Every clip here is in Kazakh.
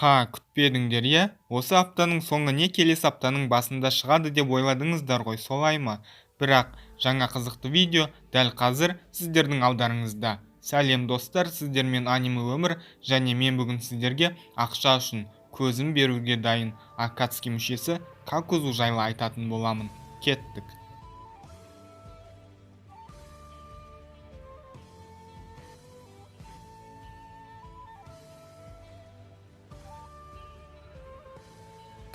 Күтпедіңдер, иә? Осы аптаның соңы не келесі аптаның басында шығады деп ойладыңыздар ғой, солай ма? Бірақ жаңа қызықты видео дәл қазір сіздердің алдарыңызда. Сәлем достар, сіздермен аниме өмір, және мен бүгін сіздерге ақша үшін көзім беруге дайын Акацуки мүшесі Какузу жайлы айтатын боламын. Кеттік.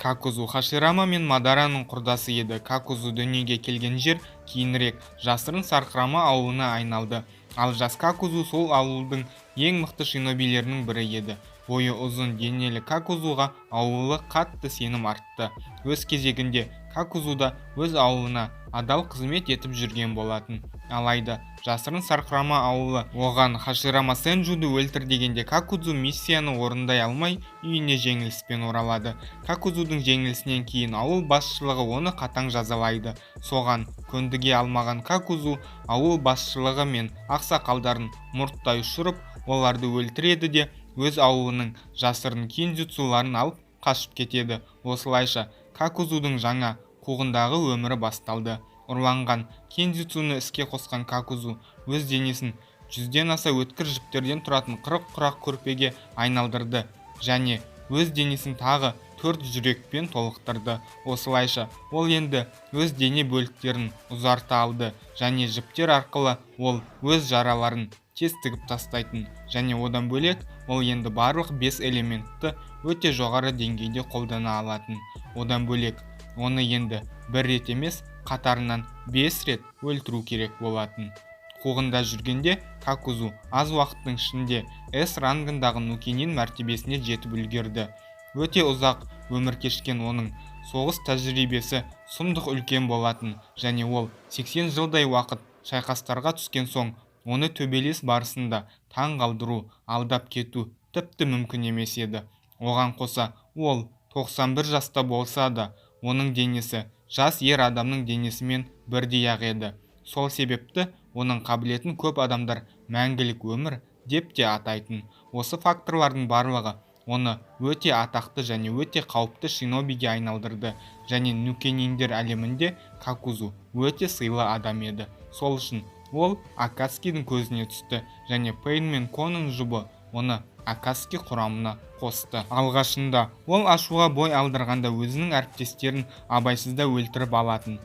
Какузу Хаширама мен Мадараның құрдасы еді. Какузу дүниеге келген жер кейінірек жасырын сарқырама ауылына айналды. Ал жас Какузу сол ауылдың ең мықты шинобилерінің бірі еді. Бойы ұзын денелі Какузуға ауылы қатты сенім артты. Өз кезегінде Какузу да өз ауылына адал қызмет етіп жүрген болатын. Алайда жасырын сарқырама ауылы оған Хаширама Сенджуді өлтір дегенде Какузу миссияны орындай алмай үйіне жеңіліспен оралады. Какузудың жеңілісінен кейін ауыл басшылығы оны қатаң жазалайды. Соған көндіге алмаған Какузу ауыл басшылығы мен ақсақалдарын мұрттай ұшырып, оларды өлтіреді де өз ауылының жасырын кинжутсуларын алып қашып кетеді. Осылайша Какузудың жаңа қуғындағы өмірі басталды. Ұрланған кинжутсуны іске қосқан Какузу өз денесін 100-ден аса өткір жіптерден тұратын 40 құрақ көрпеге айналдырды және өз денесін тағы 4 жүрекпен толықтырды. Осылайша ол енді өз дене бөліктерін ұзарта алды және жіптер арқылы ол өз жараларын тез тігіп тастайтын, және одан бөлек ол енді барлық 5 элементті өте жоғары деңгейде қолдана алатын. Одан бөлек оны енді бір рет емес, қатарынан 5 рет өлтіру керек болатын. Қуғында жүргенде Какузу аз уақыттың ішінде S рангындағы нукенин мәртебесіне жетіп үлгерді. Өте ұзақ өмір кешкен оның соғыс тәжірибесі сұмдық үлкен болатын, және ол 80 жылдай уақыт шайқастарға түскен соң оны төбелес барысында таң қалдыру, алдап кету тіпті мүмкін емес еді. Оған қоса ол 91 жаста болса да, оның денесі жас ер адамның денесімен бірдей ақ еді. Сол себепті оның қабілетін көп адамдар мәңгілік өмір деп те атайтын. Осы факторлардың барлығы оны өте атақты және өте қауіпті шинобиге айналдырды, және нукениндер әлемінде Какузу өте сыйлы адам еді. Сол үшін ол Акацукидің көзіне түсті, және Пейн мен Конның жұбы оны Акацуки құрамына қосты. Алғашында ол ашуға бой алдырғанда өзінің әріптестерін абайсызда өлтіріп алатын.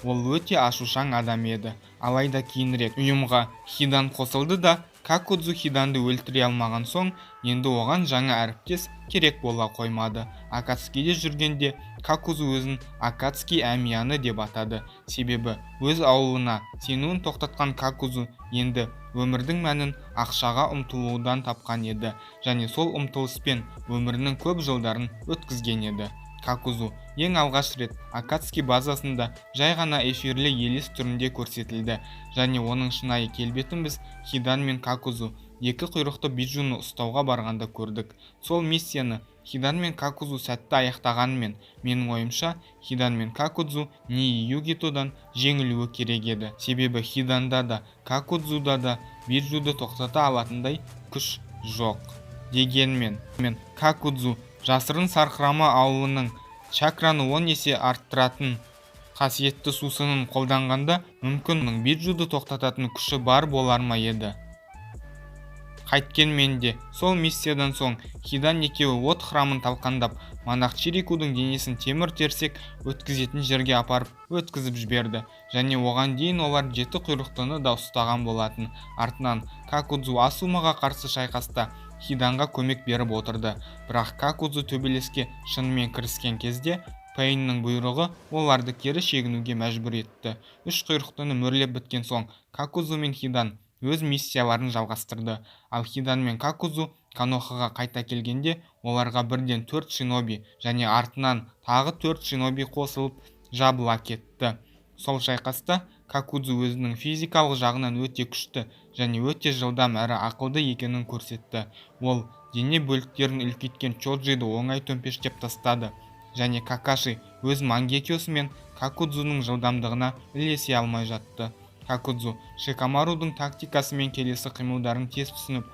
Ол өте ашушаң адам еді. Алайда кейінірек ұйымға Хидан қосылды да, Какузу Хиданды өлтіре алмаған соң, енді оған жаңа әріптес керек бола қоймады. Акацукиде жүргенде Какузу өзін Акацуки Амияны деп атады. Себебі өз ауылына сенуін тоқтатқан Какузу енді өмірдің мәнін ақшаға ұмтылудан тапқан еді, және сол ұмтылыспен өмірінің көп жылдарын өткізген еді. Какузу ең алғаш рет Акацуки базасында жай ғана эфирлі елес түрінде көрсетілді, және оның шынайы келбетін біз Хидан мен Какузу екі құйрықты биджуны ұстауға барғанда көрдік. Сол миссияны Хидан мен Какузу сәтті аяқтағанымен, менің ойымша Хидан мен Какузу Nii Югитодан жеңілуі керек еді. Себебі Хиданда да Какузуда да биджуды тоқтата алатындай күш жоқ. Дегенмен Какузу жасырын сарқырама ауылының чакраны 10 есе арттыратын қасиетті сусынын қолданғанда мүмкін биджуды тоқтататын күші бар болар ма еді. Қайткенмен де сол миссиядан соң Хидан екеуі от храмын талқандап, монах Чирикудың денесін темір терсек өткізетін жерге апарып өткізіп жіберді, және оған дейін олар 7 құйрықтыны да ұстаған болатын. Артынан Какузу Асумаға қарсы шайқаста Хиданға көмек беріп отырды. Бірақ Какузу төбелеске шынымен кіріскен кезде Пейннің бұйрығы оларды кері шегінуге мәжбүр етті. 3 құйрықтыны мөрлеп біткен соң Какузу мен Хидан өз миссияларын жалғастырды. Ал Хидан мен Какузу Канохаға қайта келгенде оларға бірден 4 шиноби және артынан тағы 4 шиноби қосылып жабыла кетті. Сол шайқаста Какузу өзінің физикалық жағынан өте күшті және өте жылдам әрі ақылды екенін көрсетті. Ол дене бөліктерін үлкейткен Чоджиді оңай төмпештеп тастады, және Какаши өз мангекиосымен Какузуның жылдамдығына ілесе алмай жатты. Какузу Шикамарудың тактикасы мен келесі қимылдарын тез түсініп,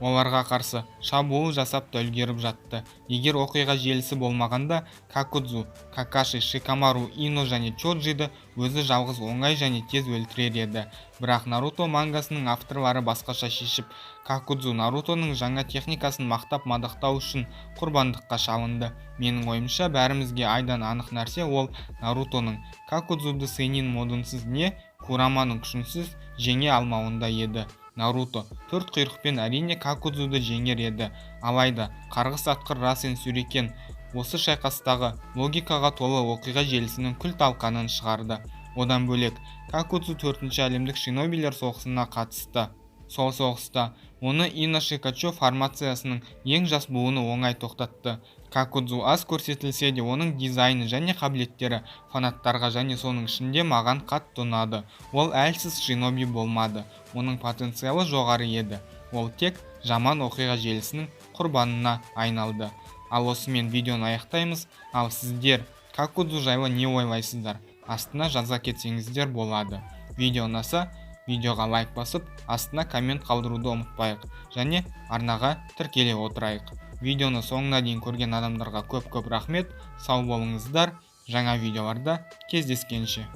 оларға қарсы шабуыл жасап та үлгеріп жатты. Егер оқиға желісі болмағанда, Какудзу, Какаши, Шикамару, Ино және Чоджиді өзі жалғыз оңай және тез өлтірер еді. Бірақ Наруто мангасының авторлары басқаша шешіп, Какудзу Нарутоның жаңа техникасын мақтап-мадақтау үшін құрбандыққа шалынды. Менің ойымша, бәрімізге айдан анық нәрсе ол Нарутоның Какудзуды Сейнин модынсыз не Кураманың күшінсіз жеңе алмауында еді. Наруто төрт құйрықпен әрине Какудзуды жеңер еді, алайда қарғыс атқыр Расен Сюрикен осы шайқастағы логикаға толы оқиға желісінің күл-талқанын шығарды. Одан бөлек, Какудзу 4-ші әлемдік шинобилер соғысына қатысты. Сол соғыста оны Ина Шикачо формациясының ең жас буыны оңай тоқтатты. Какудзу аз көрсетілсе де, оның дизайны және қабілеттері фанаттарға және соның ішінде маған қатты ұнады. Ол әлсіз шиноби болмады, оның потенциалы жоғары еді. Ол тек жаман оқиға желісінің құрбанына айналды. Ал осымен видеоны аяқтаймыз. Ал сіздер Какудзу жайлы не ойлайсыздар? Астына жаза кетсеңіздер болады. Видео ұнаса, видеоға лайк басып, астына коммент қалдыруды ұмытпайық, және арнаға тіркеле отырайық. Видеоны соңына дейін көрген адамдарға көп-көп рахмет. Сау болыңыздар. Жаңа видеоларда кездескенше.